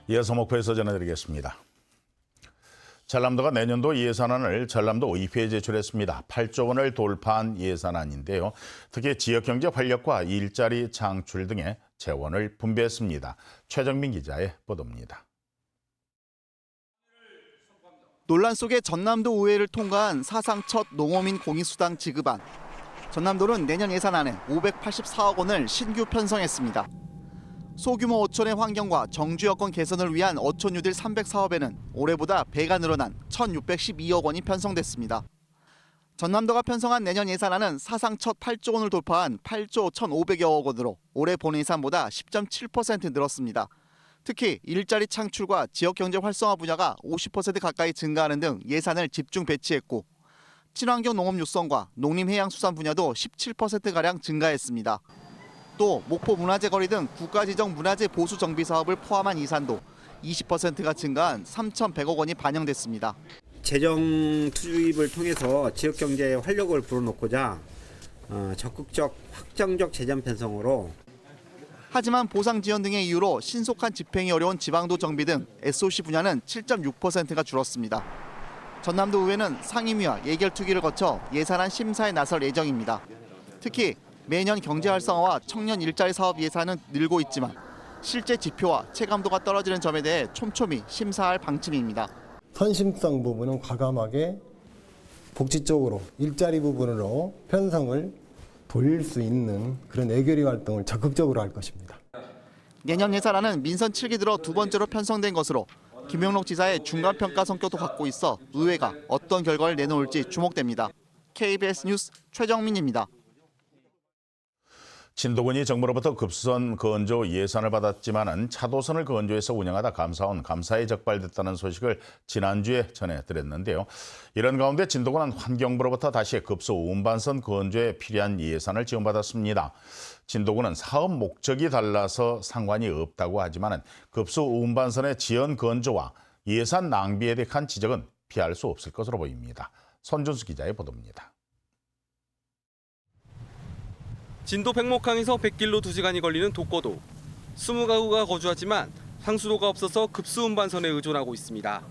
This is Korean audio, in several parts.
이어서 목포에서 전해드리겠습니다. 전남도가 내년도 예산안을 전남도 의회에 제출했습니다. 8조 원을 돌파한 예산안인데요. 특히 지역경제 활력과 일자리 창출 등의 재원을 분배했습니다. 최정민 기자의 보도입니다. 논란 속에 전남도 의회를 통과한 사상 첫 농어민 공익수당 지급안. 전남도는 내년 예산안에 584억 원을 신규 편성했습니다. 소규모 어촌의 환경과 정주 여건 개선을 위한 어촌 뉴딜 300사업에는 올해보다 배가 늘어난 1,612억 원이 편성됐습니다. 전남도가 편성한 내년 예산안은 사상 첫 8조 원을 돌파한 8조 1,500여억 원으로 올해 본 예산보다 10.7% 늘었습니다. 특히 일자리 창출과 지역경제 활성화 분야가 50% 가까이 증가하는 등 예산을 집중 배치했고 친환경 농업 육성과 농림해양수산 분야도 17%가량 증가했습니다. 또 목포 문화재 거리 등 국가지정 문화재 보수 정비 사업을 포함한 예산도 20%가 증가한 3,100억 원이 반영됐습니다. 재정 투입을 통해서 지역 경제에 활력을 불어넣고자 적극적 확정적 재정 편성으로. 하지만 보상 지원 등의 이유로 신속한 집행이 어려운 지방도 정비 등 SOC 분야는 7.6%가 줄었습니다. 전남도 의회는 상임위와 예결투기를 거쳐 예산안 심사에 나설 예정입니다. 특히 매년 경제 활성화와 청년 일자리 사업 예산은 늘고 있지만 실제 지표와 체감도가 떨어지는 점에 대해 촘촘히 심사할 방침입니다. 선심성 부분은 과감하게 복지 쪽으로 일자리 부분으로 편성을 돌릴 수 있는 그런 애결이 활동을 적극적으로 할 것입니다. 내년 예산안은 민선 7기 들어 두 번째로 편성된 것으로 김영록 지사의 중간평가 성격도 갖고 있어 의회가 어떤 결과를 내놓을지 주목됩니다. KBS 뉴스 최정민입니다. 진도군이 정부로부터 급수선 건조 예산을 받았지만은 차도선을 건조해서 운영하다 감사원 감사에 적발됐다는 소식을 지난주에 전해드렸는데요. 이런 가운데 진도군은 환경부로부터 다시 급수 운반선 건조에 필요한 예산을 지원받았습니다. 진도군은 사업 목적이 달라서 상관이 없다고 하지만은 급수 운반선의 지연 건조와 예산 낭비에 대한 지적은 피할 수 없을 것으로 보입니다. 손준수 기자의 보도입니다. 진도 백목항에서 100길로 2시간이 걸리는 독거도. 20가구가 거주하지만 상수도가 없어서 급수 운반선에 의존하고 있습니다.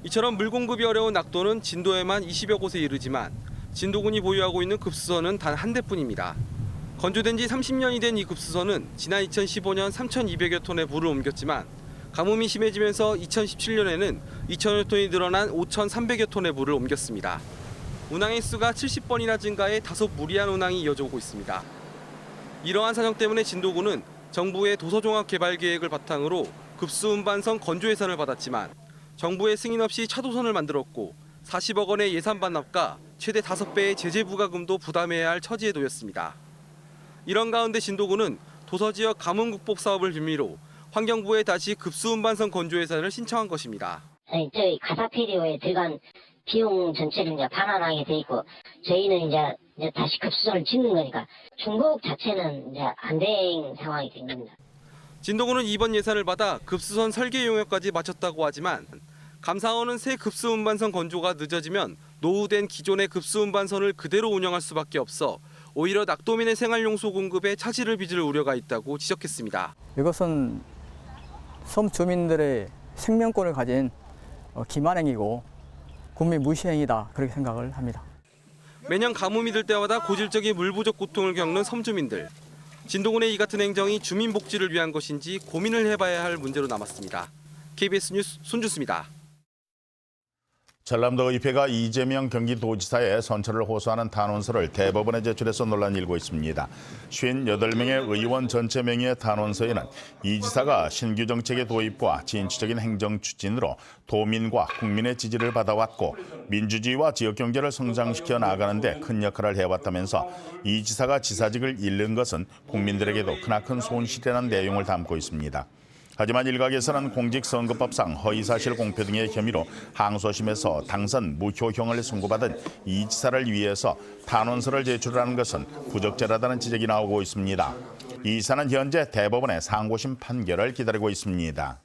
이처럼 물 공급이 어려운 낙도는 진도에만 20여 곳에 이르지만 진도군이 보유하고 있는 급수선은 단 한 대뿐입니다. 건조된 지 30년이 된 이 급수선은 지난 2015년 3,200여 톤의 물을 옮겼지만 가뭄이 심해지면서 2017년에는 2,000여 톤이 늘어난 5,300여 톤의 물을 옮겼습니다. 운항 횟수가 70번이나 증가해 다소 무리한 운항이 이어지고 있습니다. 이러한 사정 때문에 진도군은 정부의 도서종합개발계획을 바탕으로 급수운반선 건조 예산을 받았지만 정부의 승인 없이 차도선을 만들었고 40억 원의 예산 반납과 최대 5배의 제재 부과금도 부담해야 할 처지에 놓였습니다. 이런 가운데 진도군은 도서지역 가뭄 극복 사업을 빌미로 환경부에 다시 급수운반선 건조 예산을 신청한 것입니다. 저희 가사페리오에 들어간 비용 전체를 이제 반환하게 돼 있고 저희는 이제 다시 급수선을 짓는 거니까 중국 자체는 이제 안 된 상황이 된 겁니다. 진도군은 이번 예산을 받아 급수선 설계 용역까지 마쳤다고 하지만 감사원은 새 급수운반선 건조가 늦어지면 노후된 기존의 급수운반선을 그대로 운영할 수밖에 없어 오히려 낙도민의 생활용수 공급에 차질을 빚을 우려가 있다고 지적했습니다. 이것은 섬 주민들의 생명권을 가진 기만행위고 국민 무시행위다 그렇게 생각을 합니다. 매년 가뭄이 들 때마다 고질적인 물 부족 고통을 겪는 섬주민들. 진도군의 이 같은 행정이 주민 복지를 위한 것인지 고민을 해봐야 할 문제로 남았습니다. KBS 뉴스 손준수입니다. 전남도 의회가 이재명 경기도지사의 선처를 호소하는 탄원서를 대법원에 제출해서 논란이 일고 있습니다. 58명의 의원 전체 명의의 탄원서에는 이 지사가 신규 정책의 도입과 진취적인 행정 추진으로 도민과 국민의 지지를 받아왔고 민주주의와 지역경제를 성장시켜 나가는 데 큰 역할을 해왔다면서 이 지사가 지사직을 잃는 것은 국민들에게도 크나큰 손실이라는 내용을 담고 있습니다. 하지만 일각에서는 공직선거법상 허위사실 공표 등의 혐의로 항소심에서 당선 무효형을 선고받은 이 지사를 위해서 탄원서를 제출하는 것은 부적절하다는 지적이 나오고 있습니다. 이 지사는 현재 대법원의 상고심 판결을 기다리고 있습니다.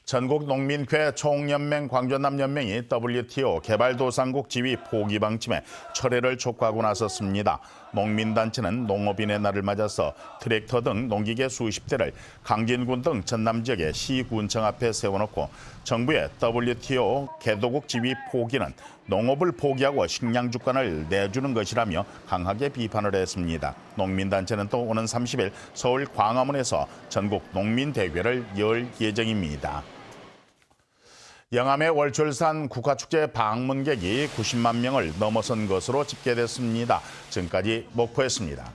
전국농민회 총연맹 광주남연맹이 WTO 개발도상국 지위 포기 방침에 철회를 촉구하고 나섰습니다. 농민단체는 농업인의 날을 맞아서 트랙터 등 농기계 수십 대를 강진군 등 전남 지역의 시군청 앞에 세워놓고 정부의 WTO 개도국 지위 포기는 농업을 포기하고 식량 주권을 내주는 것이라며 강하게 비판을 했습니다. 농민단체는 또 오는 30일 서울 광화문에서 전국 농민대회를 열 예정입니다. 영암의 월출산 국화축제 방문객이 90만 명을 넘어선 것으로 집계됐습니다. 지금까지 목포였습니다.